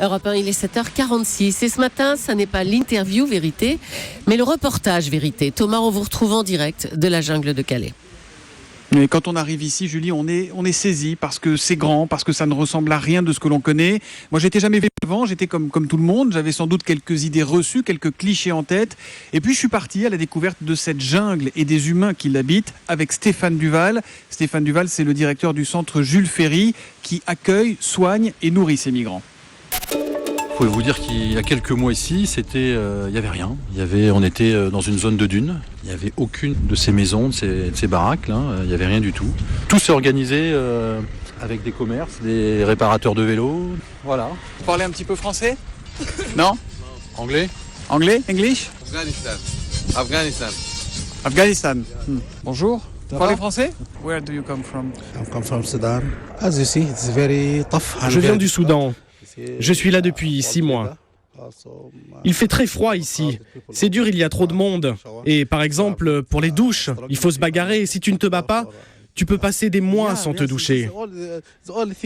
Europe 1, il est 7h46. Et ce matin, ça n'est pas l'interview vérité, mais le reportage vérité. Thomas, on vous retrouve en direct de la jungle de Calais. Mais quand on arrive ici, Julie, on est saisi parce que c'est grand, parce que ça ne ressemble à rien de ce que l'on connaît. Moi, j'étais jamais venu avant, j'étais comme tout le monde. J'avais sans doute quelques idées reçues, quelques clichés en tête. Et puis, je suis parti à la découverte de cette jungle et des humains qui l'habitent avec Stéphane Duval. Stéphane Duval, c'est le directeur du centre Jules Ferry qui accueille, soigne et nourrit ces migrants. Je peux vous dire qu'il y a quelques mois ici, il n'y avait rien. On était dans une zone de dunes. Il n'y avait aucune de ces maisons, de ces baraques. Là. Il n'y avait rien du tout. Tout s'est organisé avec des commerces, des réparateurs de vélos. Voilà. Vous parlez un petit peu français? Non? Anglais? Anglais? English? Afghanistan. Bonjour. Vous parlez français? Where do you come from? I come from Sudan. As you see, it's very tough. Je viens du Soudan. Je suis là depuis 6 mois. Il fait très froid ici. C'est dur, il y a trop de monde. Et par exemple, pour les douches, il faut se bagarrer. Si tu ne te bats pas, tu peux passer des mois sans te doucher.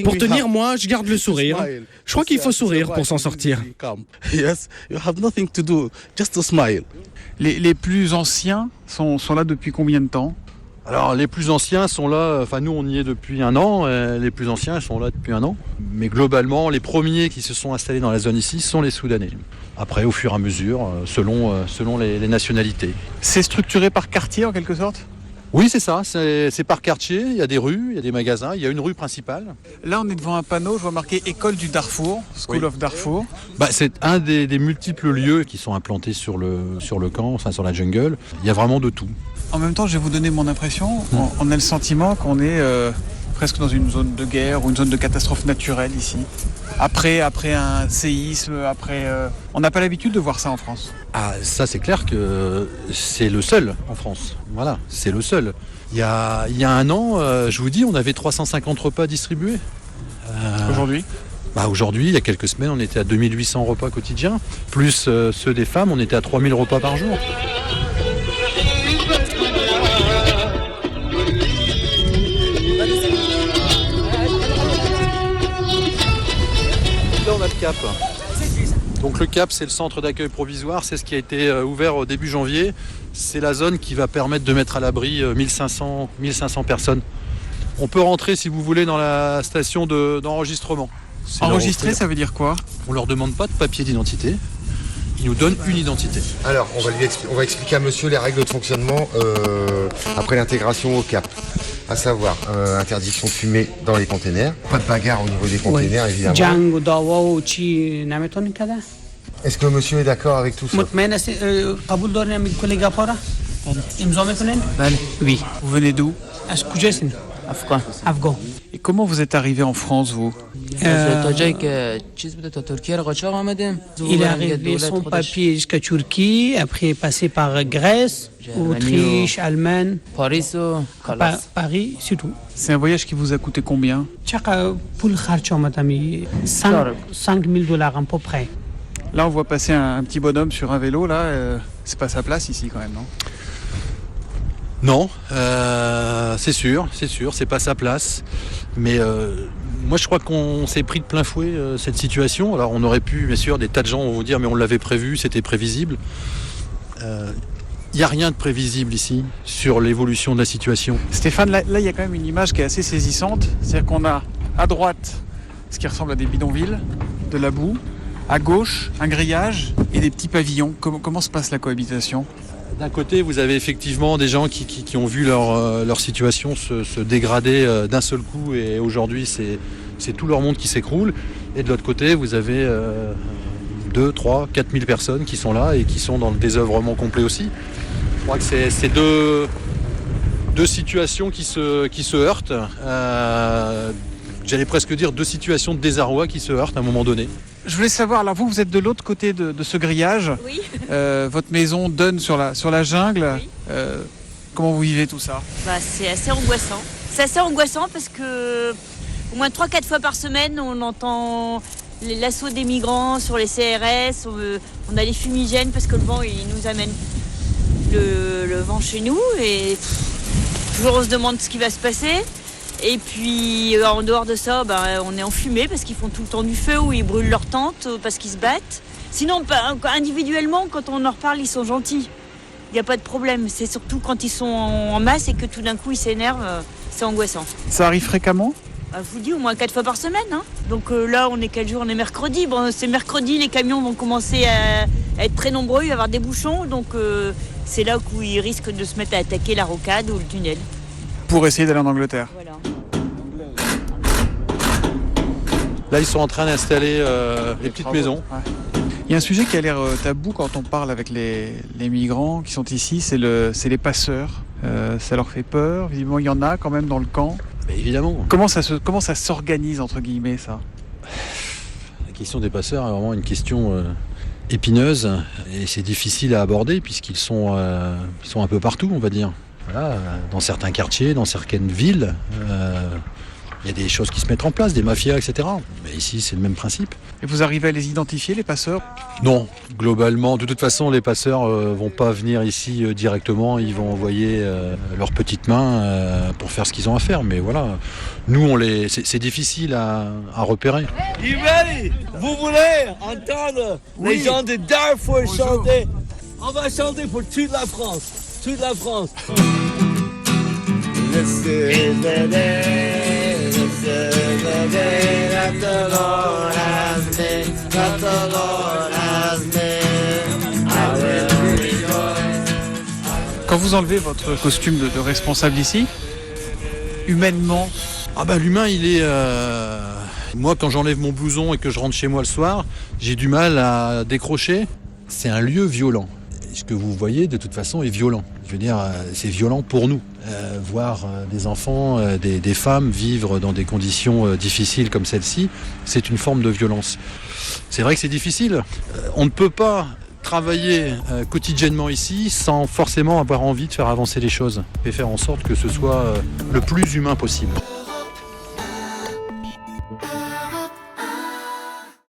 Pour tenir, moi, je garde le sourire. Je crois qu'il faut sourire pour s'en sortir. Yes, you have nothing to do, just to smile. Les plus anciens sont là depuis combien de temps? Alors les plus anciens sont là, nous on y est depuis 1 an, les plus anciens sont là depuis 1 an. Mais globalement, les premiers qui se sont installés dans la zone ici sont les Soudanais. Après, au fur et à mesure, selon les nationalités. C'est structuré par quartier en quelque sorte? Oui, c'est ça, c'est par quartier, il y a des rues, il y a des magasins, il y a une rue principale. Là, on est devant un panneau, je vois marqué École du Darfour, School of Darfour. C'est un des multiples lieux qui sont implantés sur le camp, sur la jungle. Il y a vraiment de tout. En même temps, je vais vous donner mon impression. On a le sentiment qu'on est presque dans une zone de guerre ou une zone de catastrophe naturelle ici. Après un séisme, on n'a pas l'habitude de voir ça en France. Ah, ça c'est clair que c'est le seul en France. Voilà, c'est le seul. Il y a 1 an, je vous dis, on avait 350 repas distribués. Aujourd'hui? Aujourd'hui, il y a quelques semaines, on était à 2800 repas quotidiens. Plus ceux des femmes, on était à 3000 repas par jour. Là, on a le CAP. Donc le CAP, c'est le centre d'accueil provisoire, c'est ce qui a été ouvert au début janvier. C'est la zone qui va permettre de mettre à l'abri 1500 personnes. On peut rentrer, si vous voulez, dans la station d'enregistrement. Enregistrer, ça veut dire quoi? On leur demande pas de papier d'identité. Ils nous donnent une identité. Alors, on va expliquer à monsieur les règles de fonctionnement après l'intégration au CAP. À savoir, interdiction de fumer dans les containers. Pas de bagarre au niveau des containers, évidemment. Est-ce que monsieur est d'accord avec tout ça? Oui. Vous venez d'où? Afghan. Et comment vous êtes arrivé en France, vous? Il est arrivé sans papier jusqu'à Turquie, après passé par Grèce, Autriche, Allemagne, Paris, c'est tout. C'est un voyage qui vous a coûté combien? 5 $5,000 à peu près. Là, on voit passer un petit bonhomme sur un vélo, là. C'est pas sa place ici, quand même, non? Non, c'est sûr, c'est pas sa place. Mais moi, je crois qu'on s'est pris de plein fouet cette situation. Alors, on aurait pu, bien sûr, des tas de gens vont vous dire, mais on l'avait prévu, c'était prévisible. Il n'y a rien de prévisible ici sur l'évolution de la situation. Stéphane, là, il y a quand même une image qui est assez saisissante. C'est-à-dire qu'on a à droite ce qui ressemble à des bidonvilles, de la boue. À gauche, un grillage et des petits pavillons. Comment se passe la cohabitation? D'un côté, vous avez effectivement des gens qui ont vu leur situation se dégrader d'un seul coup et aujourd'hui, c'est tout leur monde qui s'écroule. Et de l'autre côté, vous avez 2, 3, 4 000 personnes qui sont là et qui sont dans le désœuvrement complet aussi. Je crois que c'est deux situations qui se heurtent. J'allais presque dire 2 situations de désarroi qui se heurtent à un moment donné. Je voulais savoir, alors vous êtes de l'autre côté de ce grillage. Oui. Votre maison donne sur la jungle. Oui. Comment vous vivez tout ça? C'est assez angoissant. C'est assez angoissant parce que au moins 3-4 fois par semaine, on entend l'assaut des migrants sur les CRS. On a les fumigènes parce que le vent, il nous amène le vent chez nous. Et toujours on se demande ce qui va se passer. Et puis en dehors de ça, on est en fumée parce qu'ils font tout le temps du feu ou ils brûlent leur tente parce qu'ils se battent. Sinon, individuellement, quand on en reparle, ils sont gentils. Il n'y a pas de problème. C'est surtout quand ils sont en masse et que tout d'un coup ils s'énervent, c'est angoissant. Ça arrive fréquemment ? Je vous dis au moins 4 fois par semaine. Hein. Donc là, on est quel jour ? On est mercredi. Bon, c'est mercredi, les camions vont commencer à être très nombreux, il va y avoir des bouchons. Donc c'est là où ils risquent de se mettre à attaquer la rocade ou le tunnel. Pour essayer d'aller en Angleterre. Voilà. Là, ils sont en train d'installer les petites maisons. Ouais. Il y a un sujet qui a l'air tabou quand on parle avec les migrants qui sont ici, c'est les passeurs. Ça leur fait peur. Visiblement, il y en a quand même dans le camp. Mais évidemment. Comment ça s'organise, entre guillemets, ça ? La question des passeurs est vraiment une question épineuse et c'est difficile à aborder puisqu'ils sont un peu partout, on va dire. Voilà, dans certains quartiers, dans certaines villes, il y a des choses qui se mettent en place, des mafias, etc. Mais ici, c'est le même principe. Et vous arrivez à les identifier, les passeurs ? Non, globalement, de toute façon, les passeurs vont pas venir ici directement. Ils vont envoyer leurs petites mains pour faire ce qu'ils ont à faire. Mais voilà, nous, c'est difficile à repérer. Vous voulez entendre les gens de Darfour chanter ? On va chanter pour toute la France. Toute la France. This is the day, this is the day that the Lord has made, that the Lord has made. I will rejoice. Quand vous enlevez votre costume de responsable ici, humainement... L'humain, il est... Moi, quand j'enlève mon blouson et que je rentre chez moi le soir, j'ai du mal à décrocher. C'est un lieu violent. Ce que vous voyez, de toute façon, est violent. Je veux dire, c'est violent pour nous. Voir des enfants, des femmes vivre dans des conditions difficiles comme celle-ci, c'est une forme de violence. C'est vrai que c'est difficile. On ne peut pas travailler quotidiennement ici sans forcément avoir envie de faire avancer les choses et faire en sorte que ce soit le plus humain possible.